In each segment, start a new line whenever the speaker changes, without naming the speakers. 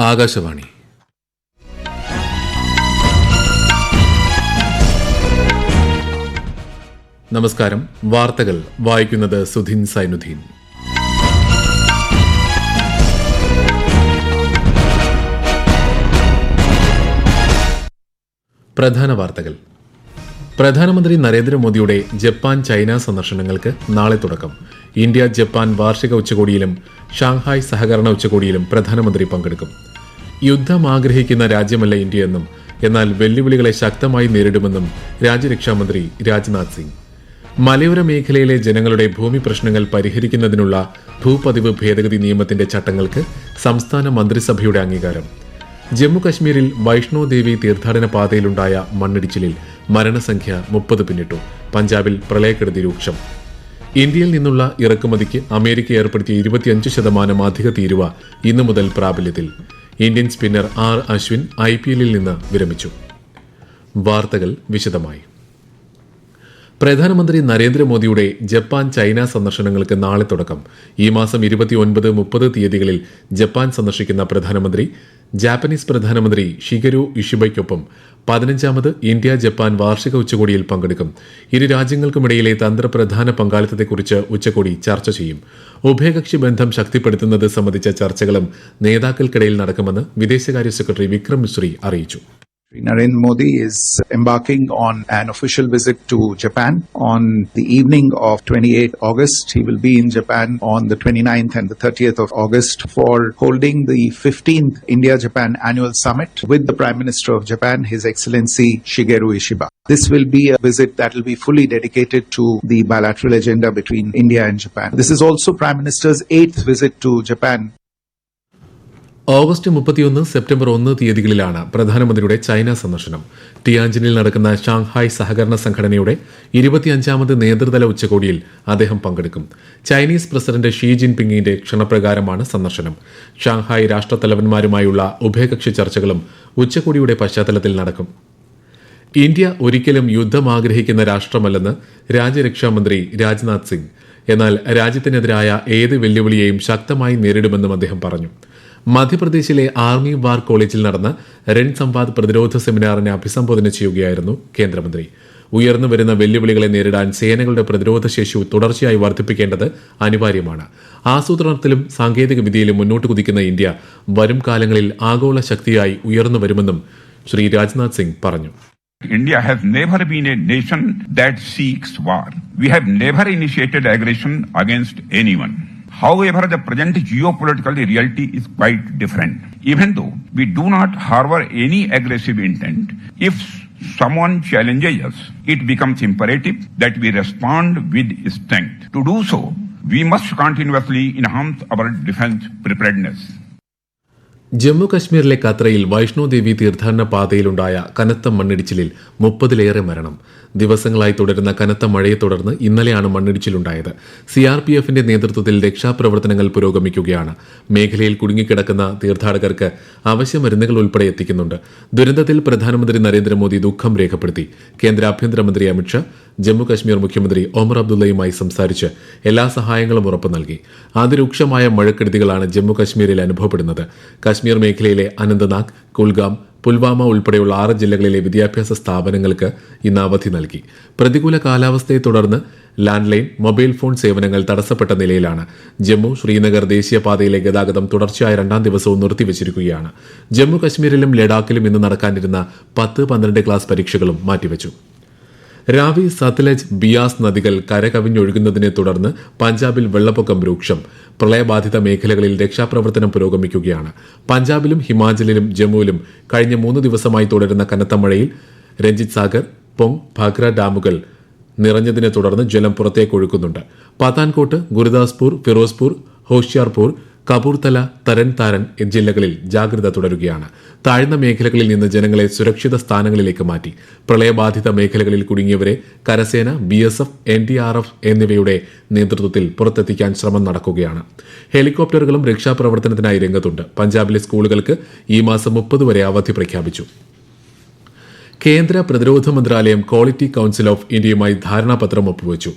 ആകാശവാണി. നമസ്കാരം. വാർത്തകൾ വായിക്കുന്നത് സുധീൻ സൈനുദ്ദീൻ. പ്രധാന വാർത്തകൾ. പ്രധാനമന്ത്രി നരേന്ദ്രമോദിയുടെ ജപ്പാൻ ചൈന സന്ദർശനങ്ങൾക്ക് നാളെ തുടക്കം. ഇന്ത്യ ജപ്പാൻ വാർഷിക ഉച്ചകോടിയിലും ഷാങ്ഹായ് സഹകരണ ഉച്ചകോടിയിലും പ്രധാനമന്ത്രി പങ്കെടുക്കും. യുദ്ധം ആഗ്രഹിക്കുന്ന രാജ്യമല്ല ഇന്ത്യയെന്നും എന്നാൽ വെല്ലുവിളികളെ ശക്തമായി നേരിടുമെന്നും രാജ്യരക്ഷാമന്ത്രി രാജ്നാഥ് സിംഗ്. മലയോര മേഖലയിലെ ജനങ്ങളുടെ ഭൂമി പ്രശ്നങ്ങൾ പരിഹരിക്കുന്നതിനുള്ള ഭൂപതിവ് ഭേദഗതി നിയമത്തിന്റെ ചട്ടങ്ങൾക്ക് സംസ്ഥാന മന്ത്രിസഭയുടെ അംഗീകാരം. ജമ്മുകശ്മീരിൽ വൈഷ്ണോ ദേവി തീർത്ഥാടന പാതയിലുണ്ടായ മണ്ണിടിച്ചിലിൽ മരണസംഖ്യ 30 പിന്നിട്ടു. പഞ്ചാബിൽ പ്രളയക്കെടുതി രൂക്ഷം. ഇന്ത്യയിൽ നിന്നുള്ള ഇറക്കുമതിക്ക് അമേരിക്ക ഏർപ്പെടുത്തിയ 25% അധിക തീരുവ ഇന്നു മുതൽ പ്രാബല്യത്തിൽ. ഇന്ത്യൻ സ്പിന്നർ ആർ അശ്വിൻ IPL-ൽ നിന്ന് വിരമിച്ചു. വാർത്തകൾ വിശദമായി. പ്രധാനമന്ത്രി നരേന്ദ്രമോദിയുടെ ജപ്പാൻ ചൈന സന്ദർശനങ്ങൾക്ക് നാളെ തുടക്കം. ഈ മാസം 29-30 തീയതികളിൽ ജപ്പാൻ സന്ദർശിക്കുന്ന പ്രധാനമന്ത്രി ജാപ്പനീസ് പ്രധാനമന്ത്രി ഷിഗെരു ഇഷിബയ്ക്കൊപ്പം 15ാമത് ഇന്ത്യ ജപ്പാൻ വാർഷിക ഉച്ചകോടിയിൽ പങ്കെടുക്കും. ഇരു രാജ്യങ്ങൾക്കുമിടയിലെ തന്ത്രപ്രധാന പങ്കാളിത്തത്തെക്കുറിച്ച് ഉച്ചകോടി ചർച്ച ചെയ്യും. ഉഭയകക്ഷി ബന്ധം ശക്തിപ്പെടുത്തുന്നത് സംബന്ധിച്ച ചർച്ചകളും നേതാക്കൾക്കിടയിൽ നടക്കുമെന്ന് വിദേശകാര്യ സെക്രട്ടറി വിക്രം മിശ്രി അറിയിച്ചു.
Narendra Modi is embarking on an official visit to Japan on the evening of 28 August. He will be in Japan on the 29th and the 30th of August for holding the 15th India-Japan Annual Summit with the Prime Minister of Japan, His Excellency Shigeru Ishiba. This will be a visit that will be fully dedicated to the bilateral agenda between India and Japan. This is also Prime Minister's 8th visit to Japan.
August 31 September 1 തീയതികളിലാണ് പ്രധാനമന്ത്രിയുടെ China സന്ദർശനം. ടിയാൻജിനിൽ നടക്കുന്ന Shanghai സഹകരണ സംഘടനയുടെ 25ാമത് നേതൃതല ഉച്ചകോടിയിൽ അദ്ദേഹം പങ്കെടുക്കും. Chinese president Xi ജിൻപിങ്ങിന്റെ ക്ഷണപ്രകാരമാണ് സന്ദർശനം. Shanghai രാഷ്ട്രത്തലവന്മാരുമായുള്ള ഉഭയകക്ഷി ചർച്ചകളും ഉച്ചകോടിയുടെ പശ്ചാത്തലത്തിൽ നടക്കും. ഇന്ത്യ ഒരിക്കലും യുദ്ധം ആഗ്രഹിക്കുന്ന രാഷ്ട്രമല്ലെന്ന് രാജ്യരക്ഷാമന്ത്രി രാജ്നാഥ് സിംഗ്. എന്നാൽ രാജ്യത്തിനെതിരായ ഏത് വെല്ലുവിളിയെയും ശക്തമായി നേരിടുമെന്നും അദ്ദേഹം പറഞ്ഞു. മധ്യപ്രദേശിലെ ആർമി വാർ കോളേജിൽ നടന്ന രൺ സംവാദ് പ്രതിരോധ സെമിനാറിനെ അഭിസംബോധന ചെയ്യുകയായിരുന്നു കേന്ദ്രമന്ത്രി. ഉയർന്നുവരുന്ന വെല്ലുവിളികളെ നേരിടാൻ സേനകളുടെ പ്രതിരോധ ശേഷി തുടർച്ചയായി വർദ്ധിപ്പിക്കേണ്ടത് അനിവാര്യമാണ്. ആസൂത്രണത്തിലും സാങ്കേതിക വിദ്യയിലും മുന്നോട്ട് കുതിക്കുന്ന ഇന്ത്യ വരും കാലങ്ങളിൽ ആഗോള ശക്തിയായി ഉയർന്നു വരുമെന്നും ശ്രീ രാജ്നാഥ് സിംഗ് പറഞ്ഞു.
India has never been a nation that seeks war. We have never initiated aggression against anyone. However, the present geopolitical reality is quite different. Even though we do not harbor any aggressive intent, if someone challenges us, it becomes imperative that we respond with strength. To do so, we must continuously enhance our defense preparedness.
Jammu കശ്മീരിലെ കത്രയിൽ വൈഷ്ണോ ദേവി തീർത്ഥാടന പാതയിലുണ്ടായ കനത്ത മണ്ണിടിച്ചിലിൽ 30-ലേറെ മരണം. ദിവസങ്ങളായി തുടരുന്ന കനത്ത മഴയെ തുടർന്ന് ഇന്നലെയാണ് മണ്ണിടിച്ചിലുണ്ടായത്. CRPFന്റെ നേതൃത്വത്തിൽ രക്ഷാപ്രവർത്തനങ്ങൾ പുരോഗമിക്കുകയാണ്. മേഖലയിൽ കുടുങ്ങിക്കിടക്കുന്ന തീർത്ഥാടകർക്ക് അവശ്യ മരുന്നുകൾ ഉൾപ്പെടെ എത്തിക്കുന്നുണ്ട്. ദുരന്തത്തിൽ പ്രധാനമന്ത്രി നരേന്ദ്രമോദി ദുഃഖം രേഖപ്പെടുത്തി. കേന്ദ്ര ആഭ്യന്തരമന്ത്രി അമിത്ഷാ ജമ്മു കശ്മീർ മുഖ്യമന്ത്രി ഒമർ അബ്ദുള്ളയുമായി സംസാരിച്ച് എല്ലാ സഹായങ്ങളും ഉറപ്പു നൽകി. അതിരൂക്ഷമായ മഴക്കെടുതികളാണ് ജമ്മു കശ്മീരിൽ അനുഭവപ്പെടുന്നത്. കശ്മീർ മേഖലയിലെ അനന്തനാഗ്, കുൽഗാം, പുൽവാമ ഉൾപ്പെടെയുള്ള 6 ജില്ലകളിലെ വിദ്യാഭ്യാസ സ്ഥാപനങ്ങൾക്ക് ഇന്ന് അവധി നൽകി. പ്രതികൂല കാലാവസ്ഥയെ തുടർന്ന് ലാൻഡ് ലൈൻ, മൊബൈൽ ഫോൺ സേവനങ്ങൾ തടസ്സപ്പെട്ട നിലയിലാണ്. ജമ്മു ശ്രീനഗർ ദേശീയപാതയിലെ ഗതാഗതം തുടർച്ചയായ 2ാം ദിവസവും നിർത്തിവച്ചിരിക്കുകയാണ്. ജമ്മു കശ്മീരിലും ലഡാക്കിലും ഇന്ന് നടക്കാനിരുന്ന 10-12 ക്ലാസ് പരീക്ഷകളും മാറ്റിവച്ചു. രാവി, സത്ലജ്, ബിയാസ് നദികൾ കരകവിഞ്ഞൊഴുകുന്നതിനെ തുടർന്ന് പഞ്ചാബിൽ വെള്ളപ്പൊക്കം രൂക്ഷം. പ്രളയബാധിത മേഖലകളിൽ രക്ഷാപ്രവർത്തനം പുരോഗമിക്കുകയാണ്. പഞ്ചാബിലും ഹിമാചലിലും ജമ്മുവിലും കഴിഞ്ഞ 3 ദിവസമായി തുടരുന്ന കനത്ത മഴയിൽ രഞ്ജിത് സാഗർ, പൊങ്, ഭാഖ്ര ഡാമുകൾ നിറഞ്ഞതിനെ തുടർന്ന് ജലം പുറത്തേക്കൊഴുക്കുന്നുണ്ട്. പത്താൻകോട്ട്, ഗുരുദാസ്പൂർ, ഫിറോസ്പൂർ, ഹോഷിയാർപൂർ, കപൂർത്തല, തരൻ താരൻ ജില്ലകളിൽ ജാഗ്രത തുടരുകയാണ്. താഴ്ന്ന മേഖലകളിൽ നിന്ന് ജനങ്ങളെ സുരക്ഷിത സ്ഥാനങ്ങളിലേക്ക് മാറ്റി. പ്രളയബാധിത മേഖലകളിൽ കുടുങ്ങിയവരെ കരസേന, BSF, NDRF എന്നിവയുടെ നേതൃത്വത്തിൽ പുറത്തെത്തിക്കാൻ ശ്രമം നടക്കുകയാണ്. ഹെലികോപ്റ്ററുകളും രക്ഷാപ്രവർത്തനത്തിനായി രംഗത്തുണ്ട്. പഞ്ചാബിലെ സ്കൂളുകൾക്ക് ഈ മാസം 30 വരെ അവധി പ്രഖ്യാപിച്ചു. കേന്ദ്ര പ്രതിരോധ മന്ത്രാലയം ക്വാളിറ്റി കൌൺസിൽ ഓഫ് ഇന്ത്യയുമായി ധാരണാപത്രം ഒപ്പുവച്ചു.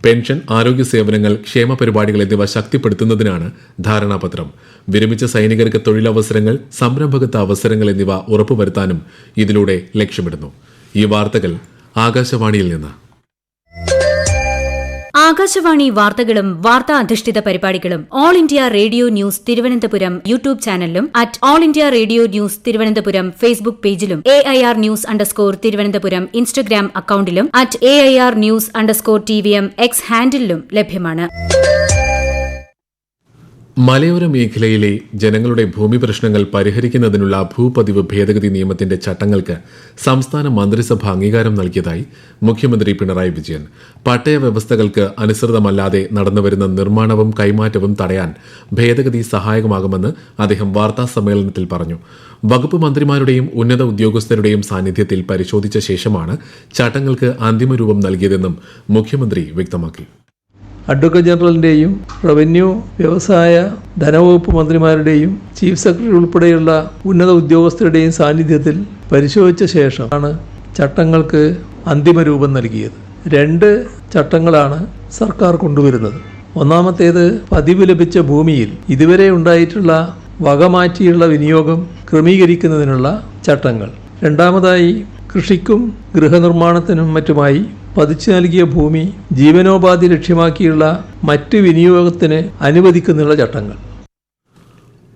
പെൻഷൻ, ആരോഗ്യ സേവനങ്ങൾ, ക്ഷേമ പരിപാടികൾ എന്നിവ ശക്തിപ്പെടുത്തുന്നതിനാണ് ധാരണാപത്രം. വിരമിച്ച സൈനികർക്ക് തൊഴിലവസരങ്ങൾ, സംരംഭകത്വ അവസരങ്ങൾ എന്നിവ ഉറപ്പുവരുത്താനും ഇതിലൂടെ ലക്ഷ്യമിടുന്നു. ഈ വാർത്തകൾ ആകാശവാണിയിൽ നിന്ന്.
ആകാശവാണി വാർത്തകളും വാർത്താ അധിഷ്ഠിത പരിപാടികളും all India radio news Thiruvananthapuram YouTube ചാനലിലും @all India radio news Thiruvananthapuram Facebook പേജിലും AIR _ തിരുവനന്തപുരം ഇൻസ്റ്റഗ്രാം അക്കൌണ്ടിലും @AIR News _TVM X ഹാൻഡിലും ലഭ്യമാണ്.
മലയോര മേഖലയിലെ ജനങ്ങളുടെ ഭൂമി പ്രശ്നങ്ങൾ പരിഹരിക്കുന്നതിനുള്ള ഭൂപതിവ് ഭേദഗതി നിയമത്തിന്റെ ചട്ടങ്ങൾക്ക് സംസ്ഥാന മന്ത്രിസഭ അംഗീകാരം നൽകിയതായി മുഖ്യമന്ത്രി പിണറായി വിജയൻ. പട്ടയ വ്യവസ്ഥകൾക്ക് അനുസൃതമല്ലാതെ നടന്നുവരുന്ന നിർമ്മാണവും കൈമാറ്റവും തടയാൻ ഭേദഗതി സഹായകമാകുമെന്ന് അദ്ദേഹം വാർത്താസമ്മേളനത്തിൽ പറഞ്ഞു. വകുപ്പ് മന്ത്രിമാരുടെയും ഉന്നത ഉദ്യോഗസ്ഥരുടെയും സാന്നിധ്യത്തിൽ പരിശോധിച്ച ശേഷമാണ് ചട്ടങ്ങൾക്ക് അന്തിമരൂപം നൽകിയതെന്നും മുഖ്യമന്ത്രി വ്യക്തമാക്കി.
അഡ്വക്കേറ്റ് ജനറലിൻ്റെയും റവന്യൂ, വ്യവസായ, ധനവകുപ്പ് മന്ത്രിമാരുടെയും ചീഫ് സെക്രട്ടറി ഉൾപ്പെടെയുള്ള ഉന്നത ഉദ്യോഗസ്ഥരുടെയും സാന്നിധ്യത്തിൽ പരിശോധിച്ച ശേഷമാണ് ചട്ടങ്ങൾക്ക് അന്തിമ രൂപം നൽകിയത്. 2 ചട്ടങ്ങളാണ് സർക്കാർ കൊണ്ടുവരുന്നത്. ഒന്നാമത്തേത് പതിവ് ലഭിച്ച ഭൂമിയിൽ ഇതുവരെ ഉണ്ടായിട്ടുള്ള വകമാറ്റിയുള്ള വിനിയോഗം ക്രമീകരിക്കുന്നതിനുള്ള ചട്ടങ്ങൾ. രണ്ടാമതായി കൃഷിക്കും ഗൃഹനിർമ്മാണത്തിനും മറ്റുമായി പതിച്ചു നൽകിയ ഭൂമി ജീവനോപാധി ലക്ഷ്യമാക്കിയുള്ള മറ്റ് വിനിയോഗത്തിന് അനുവദിക്കുന്നുള്ള ചട്ടങ്ങൾ.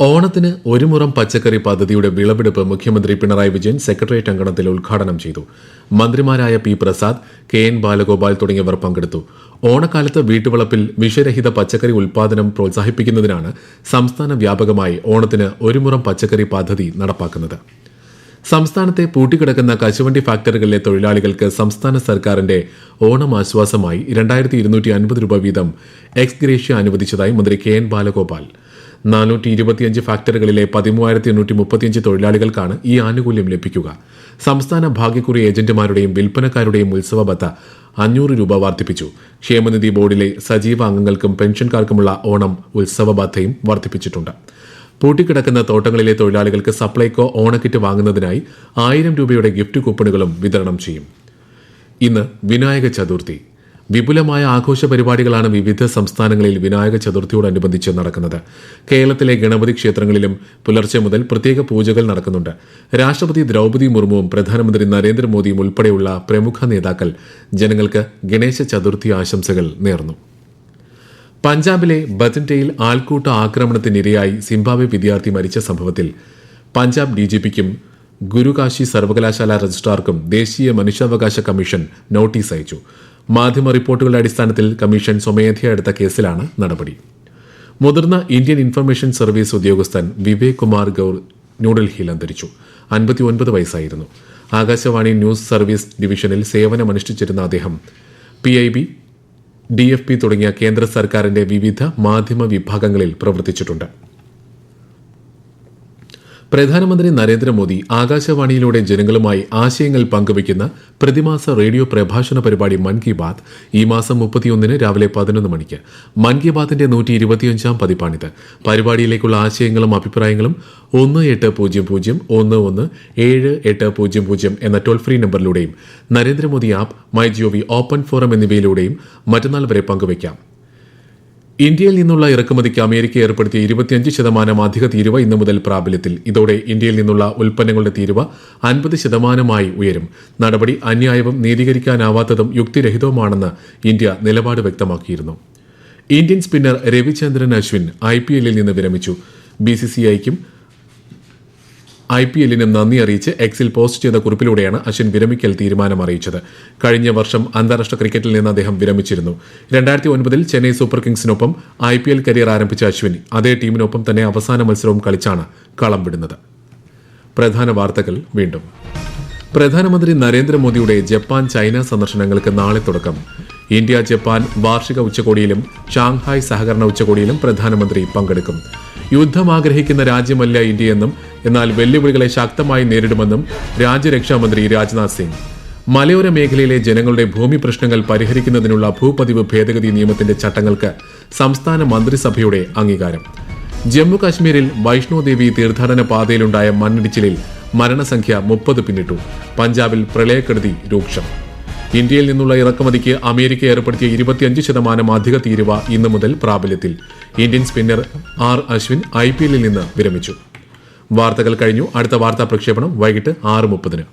ഓണത്തിന് ഒരു മുറം പച്ചക്കറി പദ്ധതിയുടെ വിളവെടുപ്പ് മുഖ്യമന്ത്രി പിണറായി വിജയൻ സെക്രട്ടേറിയറ്റ് അങ്കണത്തിൽ ഉദ്ഘാടനം ചെയ്തു. മന്ത്രിമാരായ പി പ്രസാദ്, KN ബാലഗോപാൽ തുടങ്ങിയവർ പങ്കെടുത്തു. ഓണക്കാലത്ത് വീട്ടുവളപ്പിൽ വിഷരഹിത പച്ചക്കറി ഉൽപാദനം പ്രോത്സാഹിപ്പിക്കുന്നതിനാണ് സംസ്ഥാന വ്യാപകമായി ഓണത്തിന് ഒരു മുറം പച്ചക്കറി പദ്ധതി നടപ്പാക്കുന്നത്. സംസ്ഥാനത്തെ പൂട്ടിക്കിടക്കുന്ന കശുവണ്ടി ഫാക്ടറികളിലെ തൊഴിലാളികൾക്ക് സംസ്ഥാന സർക്കാരിന്റെ ഓണം ആശ്വാസമായി 2250 രൂപ വീതം എക്സ് ഗ്രേഷ്യ അനുവദിച്ചതായി മന്ത്രി KN ബാലഗോപാൽ. 425 ഫാക്ടറികളിലെ 13,835 തൊഴിലാളികൾക്കാണ് ഈ ആനുകൂല്യം ലഭിക്കുക. സംസ്ഥാന ഭാഗ്യക്കുറി ഏജന്റുമാരുടെയും വിൽപ്പനക്കാരുടെയും ഉത്സവ ബത്ത 500 രൂപ വർദ്ധിപ്പിച്ചു. ക്ഷേമനിധി ബോർഡിലെ സജീവ അംഗങ്ങൾക്കും പെൻഷൻകാർക്കുമുള്ള ഓണം ഉത്സവ ബത്തയും വർദ്ധിപ്പിച്ചിട്ടുണ്ട്. പൂട്ടിക്കിടക്കുന്ന തോട്ടങ്ങളിലെ തൊഴിലാളികൾക്ക് സപ്ലൈകോ ഓണക്കിറ്റ് വാങ്ങുന്നതിനായി 1000 രൂപയുടെ ഗിഫ്റ്റ് കൂപ്പണുകളും വിതരണം ചെയ്യും. ഇന്ന് വിനായക ചതുർത്ഥി. വിപുലമായ ആഘോഷ പരിപാടികളാണ് വിവിധ സംസ്ഥാനങ്ങളിൽ വിനായക ചതുർത്ഥിയോടനുബന്ധിച്ച് നടക്കുന്നത്. കേരളത്തിലെ ഗണപതി ക്ഷേത്രങ്ങളിലും പുലർച്ചെ മുതൽ പ്രത്യേക പൂജകൾ നടക്കുന്നുണ്ട്. രാഷ്ട്രപതി ദ്രൌപദി മുർമുവും പ്രധാനമന്ത്രി നരേന്ദ്രമോദിയും ഉൾപ്പെടെയുള്ള പ്രമുഖ നേതാക്കൾ ജനങ്ങൾക്ക് ഗണേശ ചതുർത്ഥി ആശംസകൾ നേർന്നു. പഞ്ചാബിലെ ബത്തിൻഡയിൽ ആൾക്കൂട്ട ആക്രമണത്തിനിരയായി സിംബാബ്വെ വിദ്യാർത്ഥി മരിച്ച സംഭവത്തിൽ പഞ്ചാബ് DGPക്കും ഗുരുകാശി സർവകലാശാല രജിസ്ട്രാർക്കും ദേശീയ മനുഷ്യാവകാശ കമ്മീഷൻ നോട്ടീസ് അയച്ചു. മാധ്യമ റിപ്പോർട്ടുകളുടെ അടിസ്ഥാനത്തിൽ കമ്മീഷൻ സ്വമേധയാ എടുത്ത കേസിലാണ് നടപടി. മുതിർന്ന ഇന്ത്യൻ ഇൻഫർമേഷൻ സർവീസ് ഉദ്യോഗസ്ഥൻ വിവേക് കുമാർ ഗൌർ ന്യൂഡൽഹിയിൽ അന്തരിച്ചു. 59 വയസ്സായിരുന്നു. ആകാശവാണി ന്യൂസ് സർവീസ് ഡിവിഷനിൽ സേവനമനുഷ്ഠിച്ചിരുന്ന അദ്ദേഹം PIB, DFP തുടങ്ങിയ കേന്ദ്ര സർക്കാരിന്റെ വിവിധ മാധ്യമ വിഭാഗങ്ങളിൽ പ്രവർത്തിച്ചിട്ടുണ്ട്. പ്രധാനമന്ത്രി നരേന്ദ്രമോദി ആകാശവാണിയിലൂടെ ജനങ്ങളുമായി ആശയങ്ങൾ പങ്കുവയ്ക്കുന്ന പ്രതിമാസ റേഡിയോ പ്രഭാഷണ പരിപാടി മൻ കി ബാത് ഈ മാസം 31 രാവിലെ 11 മണിക്ക്. മൻ കി ബാത്തിന്റെ 125ാം പതിപ്പാണിത്. പരിപാടിയിലേക്കുള്ള ആശയങ്ങളും അഭിപ്രായങ്ങളും 1800-11-78000 എന്ന toll free നമ്പറിലൂടെയും Narendra Modi app, MyGov open forum എന്നിവയിലൂടെയും മറ്റന്നാൾ വരെ പങ്കുവയ്ക്കാം. ഇന്ത്യയിൽ നിന്നുള്ള ഇറക്കുമതിക്ക് അമേരിക്ക ഏർപ്പെടുത്തിയ 25% അധിക തീരുവ ഇന്നു മുതൽ പ്രാബല്യത്തിൽ. ഇതോടെ ഇന്ത്യയിൽ നിന്നുള്ള ഉൽപ്പന്നങ്ങളുടെ തീരുവ 50% ഉയരും. നടപടി അന്യായവും നീതീകരിക്കാനാവാത്തതും യുക്തിരഹിതവുമാണെന്ന് ഇന്ത്യ നിലപാട് വ്യക്തമാക്കിയിരുന്നു. ഇന്ത്യൻ സ്പിന്നർ രവിചന്ദ്രൻ അശ്വിൻ IPLൽ നിന്ന് വിരമിച്ചു. BCCIക്കും IPLനും നന്ദി അറിയിച്ച് എക്സിൽ പോസ്റ്റ് ചെയ്ത കുറിപ്പിലൂടെയാണ് അശ്വിൻ വിരമിക്കൽ തീരുമാനം അറിയിച്ചത്. കഴിഞ്ഞ വർഷം അന്താരാഷ്ട്ര ക്രിക്കറ്റിൽ നിന്ന് അദ്ദേഹം വിരമിച്ചിരുന്നു. 2009 ചെന്നൈ സൂപ്പർ കിങ്സിനൊപ്പം IPL കരിയർ ആരംഭിച്ച അശ്വിൻ അതേ ടീമിനൊപ്പം തന്നെ അവസാന മത്സരവും കളിച്ചാണ് കളം വിടുന്നത്. പ്രധാന വാർത്തകൾ വീണ്ടും. പ്രധാനമന്ത്രി നരേന്ദ്രമോദിയുടെ ജപ്പാൻ ചൈന സന്ദർശനങ്ങൾക്ക് നാളെ തുടക്കം. ഇന്ത്യ ജപ്പാൻ വാർഷിക ഉച്ചകോടിയിലും ഷാങ്ഹായ് സഹകരണ ഉച്ചകോടിയിലും പ്രധാനമന്ത്രി പങ്കെടുക്കും. യുദ്ധം ആഗ്രഹിക്കുന്ന രാജ്യമല്ല ഇന്ത്യയെന്നും എന്നാൽ വെല്ലുവിളികളെ ശക്തമായി നേരിടുമെന്നും രാജ്യരക്ഷാമന്ത്രി രാജ്നാഥ് സിംഗ്. മലയോര മേഖലയിലെ ജനങ്ങളുടെ ഭൂമി പ്രശ്നങ്ങൾ പരിഹരിക്കുന്നതിനുള്ള ഭൂപതിവ് ഭേദഗതി നിയമത്തിന്റെ ചട്ടങ്ങൾക്ക് സംസ്ഥാന മന്ത്രിസഭയുടെ അംഗീകാരം. ജമ്മു കാശ്മീരിൽ വൈഷ്ണോദേവി തീർത്ഥാടന പാതയിലുണ്ടായ മണ്ണിടിച്ചിലിൽ മരണസംഖ്യ 30 പിന്നിട്ടു. പഞ്ചാബിൽ പ്രളയക്കെടുതി രൂക്ഷം. ഇന്ത്യയിൽ നിന്നുള്ള ഇറക്കുമതിക്ക് അമേരിക്ക ഏർപ്പെടുത്തിയ 25% അധിക തീരുവ ഇന്നു മുതൽ പ്രാബല്യത്തിൽ. ഇന്ത്യൻ സ്പിന്നർ ആർ അശ്വിൻ IPL-ൽ നിന്ന് വിരമിച്ചു. വാർത്തകൾ കഴിഞ്ഞു. അടുത്ത വാർത്താ പ്രക്ഷേപണം വൈകിട്ട് 6:30.